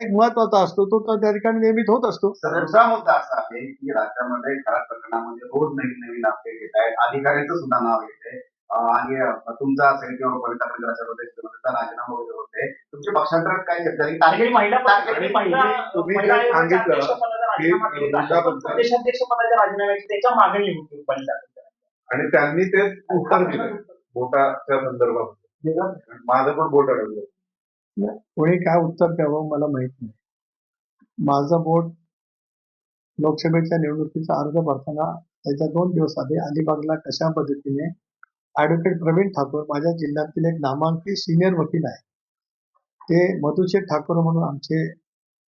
एक महत्वाचा असतो तो त्या ठिकाणी नियमित होत असतो. दुसरा मुद्दा असा आहे की राज्यामध्ये खऱ्या प्रकरणामध्ये रोज नवीन नवीन अपडेट येत आहेत, अधिकाऱ्यांचं सुद्धा नाव येते आणि तुमचा असेल किंवा कविता केंद्राच्या राजीनामा वगैरे होते. तुमच्या पक्षांतर्गत काय जरी तारखेची महिला तुम्ही जे सांगितलं की प्रदेशाध्यक्ष पदाच्या राजीनाम्याची त्याच्या मागणी होती आणि त्यांनी ते उत्तर दिलं बोटाच्या संदर्भात. माझं पण बोट अडकलं. कोणी काय उत्तर द्यावं मला माहित नाही. माझं बोट लोकसभेच्या निवडणुकीचा अर्ज भरताना त्याच्या 2 दिवस आधी अलिबागला कशा पद्धतीने ऍडव्होकेट प्रवीण ठाकूर माझ्या जिल्ह्यातील एक नामांकित सिनियर वकील आहे, ते मधुशेठ ठाकूर म्हणून आमचे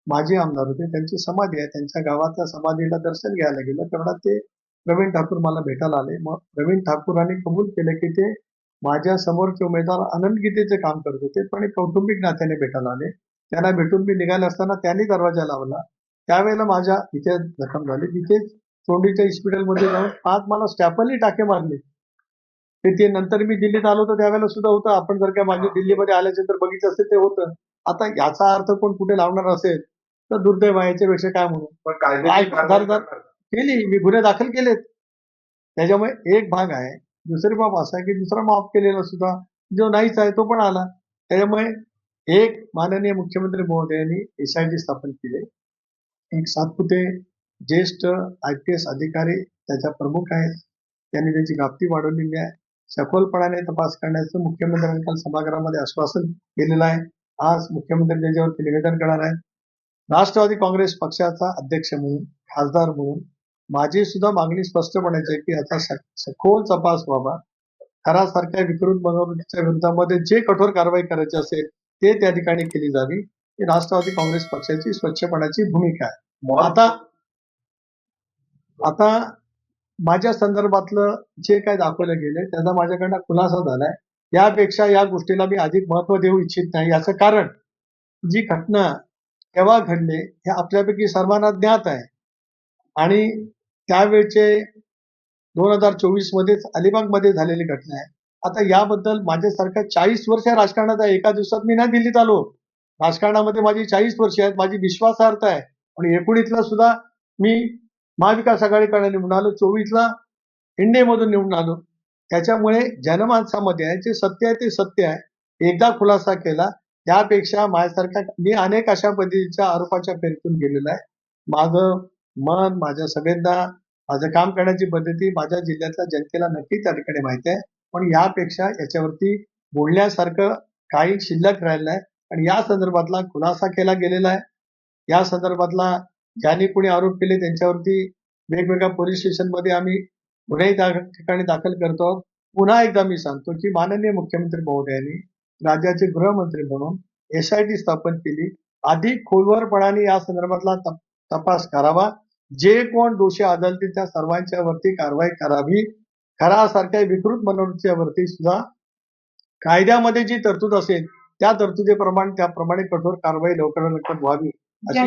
माजी आमदार होते, त्यांची समाधी आहे, त्यांच्या गावाच्या समाधीला दर्शन घ्यायला गेलो तेवढा ते प्रवीण ठाकूर मला भेटायला आले. मग प्रवीण ठाकूरांनी कबूल केले की ते माझ्या समोरचे उमेदवार आनंद गीतेचे काम करत होते, पण कौटुंबिक नात्याने भेटायला आले. त्यांना भेटून मी निघाले असताना त्यांनी दरवाजा लावला. त्यावेळेला माझ्या इथे जखम झाली, तिथेच तोंडीच्या हॉस्पिटलमध्ये जाऊन 5 मला स्टॅपलनी टाके मारले. ते नंतर मी दिल्लीत आलो होतो त्यावेळेला सुद्धा होतं. आपण जर का माझ्या दिल्लीमध्ये आल्यानंतर बघितलं असेल ते होतं. आता याचा अर्थ कोण कुठे लावणार असेल तर दुर्दैव आहे, याच्यापेक्षा काय म्हणू. पण केली, मी गुन्हे दाखल केलेत. त्याच्यामुळे एक भाग आहे. दुसरी बाब असा आहे की दुसरा माफ केलेला सुद्धा जो नाहीच आहे तो पण आला. त्याच्यामुळे एक माननीय मुख्यमंत्री महोदयांनी एसआयटी स्थापन केले. एक सातपुते ज्येष्ठ IPS अधिकारी त्याच्या प्रमुख आहेत. त्यांनी त्याची व्याप्ती वाढवलेली आहे. सखोलपणाने तपास करण्याचं मुख्यमंत्र्यांनी काल सभागृहामध्ये आश्वासन केलेलं आहे. आज मुख्यमंत्री त्याच्यावरती निवेदन करणार आहेत. राष्ट्रवादी काँग्रेस पक्षाचा अध्यक्ष म्हणून, खासदार म्हणून माझी सुद्धा मागणी स्पष्टपणाची आहे की याचा सखोल तपास व्हावा. खरासारख्या विकृत बनवणुकीच्या विरोधामध्ये जे कठोर कारवाई करायची असेल ते त्या ठिकाणी केली जावी. ही राष्ट्रवादी काँग्रेस पक्षाची स्वच्छपणाची भूमिका आहे. आता माझ्या संदर्भातलं जे काय दाखवलं गेले त्याचा माझ्याकडनं खुलासा झालाय. यापेक्षा या गोष्टीला मी अधिक महत्व देऊ इच्छित नाही. याचं कारण जी घटना केव्हा घडले हे आपल्यापैकी सर्वांना ज्ञात आहे आणि त्यावेळचे 2024 मध्येच अलिबागमध्ये झालेली घटना आहे. आता याबद्दल माझ्यासारखा 40 वर्ष राजकारणात आहे. एका दिवसात मी नाही दिल्लीत आलो. राजकारणामध्ये माझी 40 वर्ष आहेत. माझी विश्वासार्हता आहे. आणि 19ला सुद्धा मी महाविकास आघाडीकडे निवडून आलो, 24ला इंडियामधून निवडून आलो. त्याच्यामुळे जनमानसामध्ये आहे जे सत्य आहे ते सत्य आहे. एकदा खुलासा केला त्यापेक्षा माझ्यासारख्या मी अनेक अशा पद्धतीच्या आरोपाच्या फेरीतून गेलेलो आहे. माझं मन, माझ्या संवेदना, माझं काम करण्याची पद्धती माझ्या जिल्ह्यातल्या जनतेला नक्की त्या ठिकाणी माहिती आहे. पण यापेक्षा याच्यावरती बोलण्यासारखं काही शिल्लक राहिलं आहे आणि या संदर्भातला खुलासा केला गेलेला आहे. या संदर्भातला ज्यांनी कोणी आरोप केले त्यांच्यावरती वेगवेगळ्या पोलीस स्टेशनमध्ये आम्ही गुन्हे त्या ठिकाणी दाखल करतो आहोत. पुन्हा एकदा मी सांगतो की माननीय मुख्यमंत्री महोदयांनी राज्याचे गृहमंत्री म्हणून SIT स्थापन केली. अधिक खोलवरपणाने या संदर्भातला तपास करावा. जे कोण दोषी आढळतील त्या सर्वांच्या वरती कारवाई करावी. खरासारख्या विकृत बनवणुकीवरती सुद्धा कायद्यामध्ये जी तरतूद असेल त्या तरतुदीप्रमाणे त्याप्रमाणे कठोर कारवाई लवकरात लवकर व्हावी अशी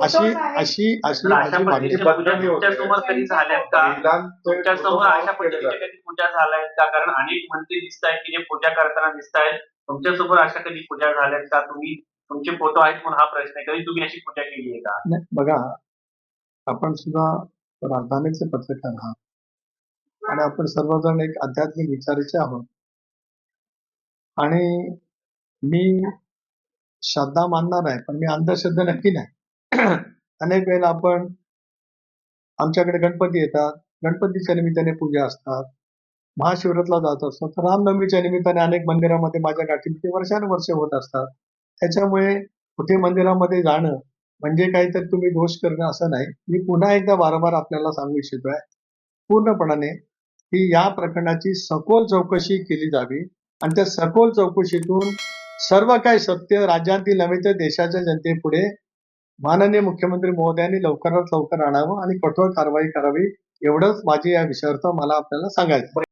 अशी अशी अशी माझी मागणी. तुमच्यासमोर कधी झाल्यात का? तुमच्यासमोर अशा पद्धतीच्या कधी पूजा झाल्यात का? कारण अनेक मंत्री दिसत आहेत की जे पूजा करताना दिसत आहेत. तुमच्यासमोर अशा कधी पूजा झाल्यात का? तुम्ही तुमचे फोटो आहेत म्हणून हा प्रश्न आहे. कधी तुम्ही अशी पूजा केली आहे का? नाही, बघा आपण सुद्धा राजधानीचे पत्रकार आहात आणि आपण सर्वजण एक आध्यात्मिक विचाराचे आहोत आणि मी श्रद्धा मानणार आहे पण मी अंधश्रद्धा नक्की नाही. अनेक वेळेला आपण आमच्याकडे गणपती येतात, गणपतीच्या निमित्ताने पूजा असतात, महाशिवरात्रीला जात असतो, तर रामनवमीच्या निमित्ताने अनेक मंदिरामध्ये माझ्या गाठी वर्षानुवर्ष होत असतात. त्याच्यामुळे कुठे मंदिरामध्ये जाणं म्हणजे काहीतरी तुम्ही दोष करणं असं नाही. मी पुन्हा एकदा वारंवार आपल्याला सांगू इच्छितोय पूर्णपणाने की या प्रकरणाची सखोल चौकशी केली जावी आणि त्या सखोल चौकशीतून सर्व काही सत्य राज्यातील नव्हे तर देशाच्या जनतेपुढे माननीय मुख्यमंत्री महोदयांनी लवकरात लवकर आणावं आणि कठोर कारवाई करावी एवढंच माझी या विषयावर मला आपल्याला सांगायचं.